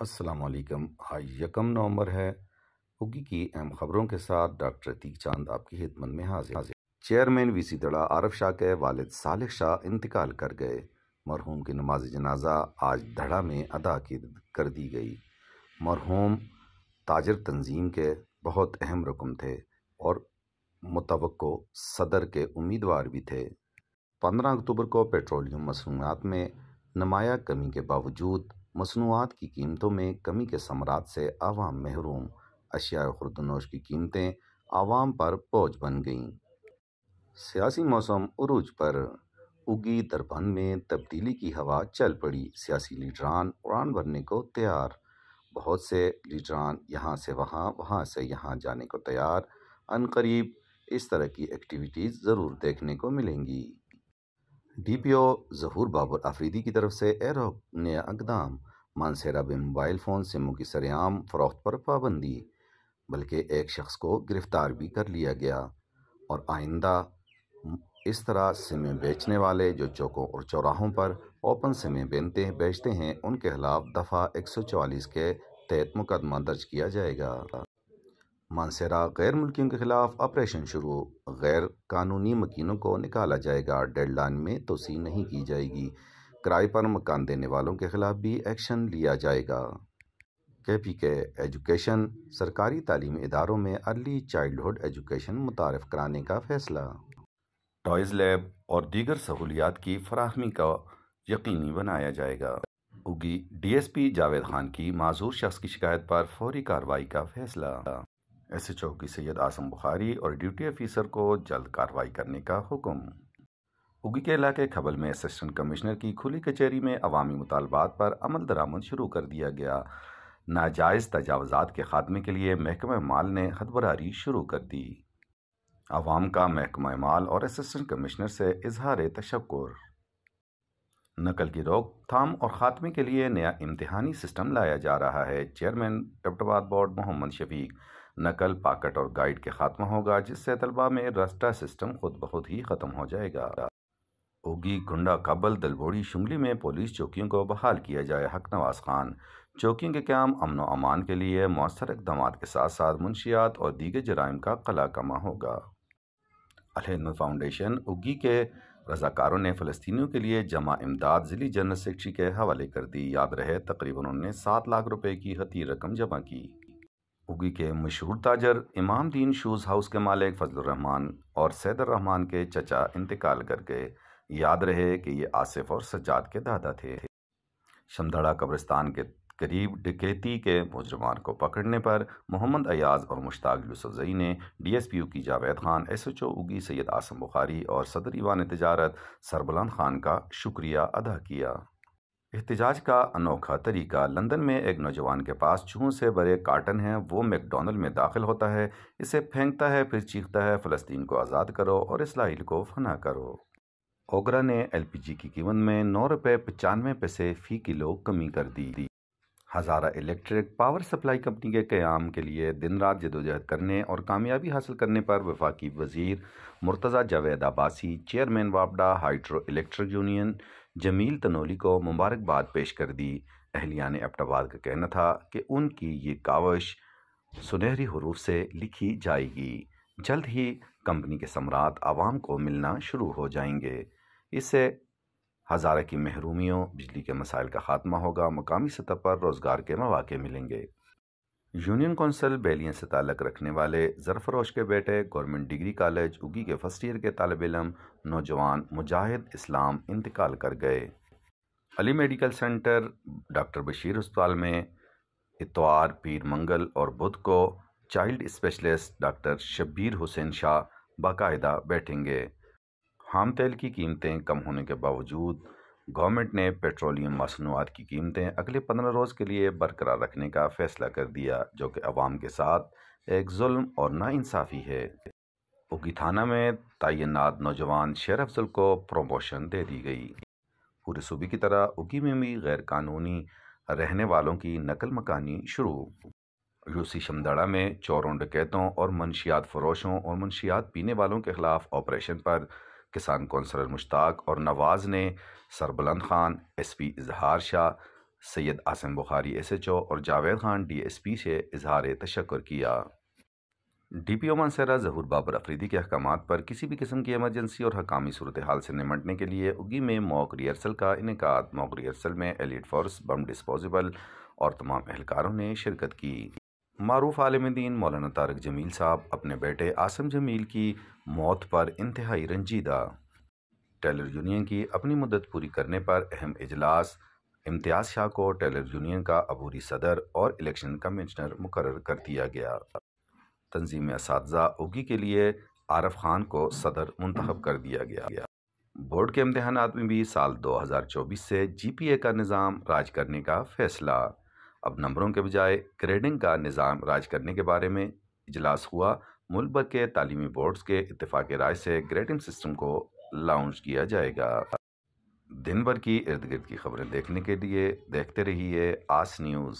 السلام علیکم۔ آج 1 نومبر ہے۔ اگی کی اہم خبروں کے ساتھ ڈاکٹر عتیق چاند آپ کی خدمت میں حاضر۔ چیئرمین وی سی دڑا عارف شاہ کے والد صالح شاہ انتقال کر گئے۔ مرحوم کی نماز جنازہ آج دھڑا میں ادا کر دی گئی۔ مرحوم تاجر تنظیم کے بہت اہم رکن تھے اور متوقع صدر کے امیدوار بھی تھے۔ 15 اکتوبر کو پیٹرولیم مصنوعات میں نمایاں کمی کے باوجود مصنوعات کی قیمتوں میں کمی کے ثمرات سے عوام محروم۔ اشیاء خوردونوش کی قیمتیں عوام پر بوجھ بن گئیں۔ سیاسی موسم عروج پر۔ اگی دربند میں تبدیلی کی ہوا چل پڑی۔ سیاسی لیڈران اڑان بھرنے کو تیار۔ بہت سے لیڈران یہاں سے وہاں، وہاں سے یہاں جانے کو تیار۔ عنقریب اس طرح کی ایکٹیویٹیز ضرور دیکھنے کو ملیں گی۔ ڈی پی او ظہور بابر آفریدی کی طرف سے ایرو نیا اقدام۔ مانسہرہ میں موبائل فون سموں کی سرعام فروخت پر پابندی، بلکہ ایک شخص کو گرفتار بھی کر لیا گیا۔ اور آئندہ اس طرح سمیں بیچنے والے جو چوکوں اور چوراہوں پر اوپن سمیں بیچتے ہیں ان کے خلاف دفعہ 144 کے تحت مقدمہ درج کیا جائے گا۔ مانسہرہ غیر ملکیوں کے خلاف آپریشن شروع۔ غیر قانونی مکینوں کو نکالا جائے گا۔ ڈیڈ لائن میں توسیع نہیں کی جائے گی۔ کرائے پر مکان دینے والوں کے خلاف بھی ایکشن لیا جائے گا۔ کے ایجوکیشن۔ سرکاری تعلیمی اداروں میں ارلی چائلڈہڈ ایجوکیشن متعارف کرانے کا فیصلہ۔ ٹوائز لیب اور دیگر سہولیات کی فراہمی کو یقینی بنایا جائے گا۔ اگی D S P Javed Khan کی معذور شخص کی شکایت پر فوری کارروائی کا فیصلہ۔ ایس ایچ او کی سید اعظم بخاری اور ڈیوٹی افیسر کو جلد کارروائی کرنے کا حکم۔ اگی کے علاقے کھبل میں اسسٹنٹ کمشنر کی کھلی کچہری میں عوامی مطالبات پر عمل درآمد شروع کر دیا گیا۔ ناجائز تجاوزات کے خاتمے کے لیے محکمہ مال نے خودبراری شروع کر دی۔ عوام کا محکمہ مال اور اسسٹنٹ کمشنر سے اظہار تشکر۔ نقل کی روک تھام اور خاتمے کے لیے نیا امتحانی سسٹم لایا جا رہا ہے۔ چیئرمین ایبٹ بورڈ محمد شفیق۔ نقل، پاکٹ اور گائیڈ کے خاتمہ ہوگا جس سے طلبہ میں رسٹا سسٹم خود بخود ہی ختم ہو جائے گا۔ اگی گنڈا کابل دلبوڑی شملی میں پولیس چوکیوں کو بحال کیا جائے۔ حق نواز خان۔ چوکیوں کے قیام امن و امان کے لیے مؤثر اقدامات کے ساتھ ساتھ منشیات اور دیگر جرائم کا قلع کما ہوگا۔ الہند فاؤنڈیشن۔ اگی کے رضاکاروں نے فلسطینیوں کے لیے جمع امداد ضلعی جنرل سیکرٹری کے حوالے کر دی۔ یاد رہے تقریباً انہوں نے 7 لاکھ روپے کی حقیر رقم جمع کی۔ اگی کے مشہور تاجر امام دین شوز ہاؤس کے مالک فضل الرحمان اور سید الرحمان کے چچا انتقال کر گئے۔ یاد رہے کہ یہ آصف اور سجاد کے دادا تھے۔ شمدھڑا قبرستان کے قریب ڈکیتی کے مجرمان کو پکڑنے پر محمد ایاز اور مشتاق یوسفزئی نے ڈی ایس پی اگی Javed Khan, S H O اگی سید اعظم بخاری اور صدر ایوان تجارت سربلند خان کا شکریہ ادا کیا۔ احتجاج کا انوکھا طریقہ۔ لندن میں ایک نوجوان کے پاس چوہوں سے بھرے کارٹن ہیں۔ وہ میک ڈونلڈ میں داخل ہوتا ہے، اسے پھینکتا ہے، پھر چیختا ہے فلسطین کو آزاد کرو اور اسرائیل کو فنا کرو۔ اوگرا نے ایل پی جی کی قیمت میں 9 روپے 95 پیسے فی کلو کمی کر دی۔ Hazara electric power supply company کے قیام کے لیے دن رات جدوجہد کرنے اور کامیابی حاصل کرنے پر وفاقی وزیر مرتضیٰ جاوید عباسی، چیئرمین وابڈا hydro electric union Jamil Tanoli کو مبارکباد پیش کر دی۔ اہلیان ایبٹ آباد کا کہنا تھا کہ ان کی یہ کاوش سنہری حروف سے لکھی جائے گی۔ جلد ہی کمپنی کے ثمرات عوام کو ملنا شروع ہو جائیں گے۔ اس سے ہزارہ کی محرومیوں، بجلی کے مسائل کا خاتمہ ہوگا، مقامی سطح پر روزگار کے مواقع ملیں گے۔ یونین کونسل بیلیاں سے تعلق رکھنے والے زرفروش کے بیٹے گورنمنٹ ڈگری کالج اگی کے فرسٹ ایئر کے طالب علم نوجوان مجاہد اسلام انتقال کر گئے۔ علی میڈیکل سینٹر ڈاکٹر بشیر ہسپتال میں اتوار، پیر، منگل اور بدھ کو child specialist doctor Shabbir Hussain Shah باقاعدہ بیٹھیں گے۔ خام تیل کی قیمتیں کم ہونے کے باوجود گورنمنٹ نے پیٹرولیم مصنوعات کی قیمتیں اگلے 15 روز کے لیے برقرار رکھنے کا فیصلہ کر دیا، جو کہ عوام کے ساتھ ایک ظلم اور ناانصافی ہے۔ اگی تھانہ میں تعینات نوجوان شیر افضل کو پروموشن دے دی گئی۔ پورے صوبے کی طرح اگی میں بھی غیر قانونی رہنے والوں کی نقل مکانی شروع۔ یوسی شمدھڑا میں چوروں، ڈکیتوں اور منشیات فروشوں اور منشیات پینے والوں کے خلاف آپریشن پر کسان کونسلر مشتاق اور نواز نے سربلند خان، ایس پی اظہار شاہ، سید عاصم بخاری SHO اور جاوید خان DSP سے اظہار تشکر کیا۔ DPO مانسہرہ ظہور بابر افریدی کے احکامات پر کسی بھی قسم کی ایمرجنسی اور حکامی صورتحال سے نمٹنے کے لیے اگی میں موک ریہرسل کا انعقاد۔ موک ریہرسل میں ایلیٹ فورس، بم ڈسپوزیبل اور تمام اہلکاروں نے شرکت کی۔ معروف عالم دین مولانا طارق جمیل صاحب اپنے بیٹے عاصم جمیل کی موت پر انتہائی رنجیدہ۔ ٹیلر یونین کی اپنی مدت پوری کرنے پر اہم اجلاس۔ امتیاز شاہ کو ٹیلر یونین کا عبوری صدر اور الیکشن کمشنر مقرر کر دیا گیا۔ تنظیم اساتذہ اوگی کے لیے عارف خان کو صدر منتخب کر دیا گیا۔ بورڈ کے امتحانات میں بھی سال 2024 سے GPA کا نظام راج کرنے کا فیصلہ۔ اب نمبروں کے بجائے گریڈنگ کا نظام راج کرنے کے بارے میں اجلاس ہوا۔ ملک بھر کے تعلیمی بورڈز کے اتفاق رائے سے گریڈنگ سسٹم کو لانچ کیا جائے گا۔ دن بھر کی ارد گرد کی خبریں دیکھنے کے لیے دیکھتے رہیے آس نیوز۔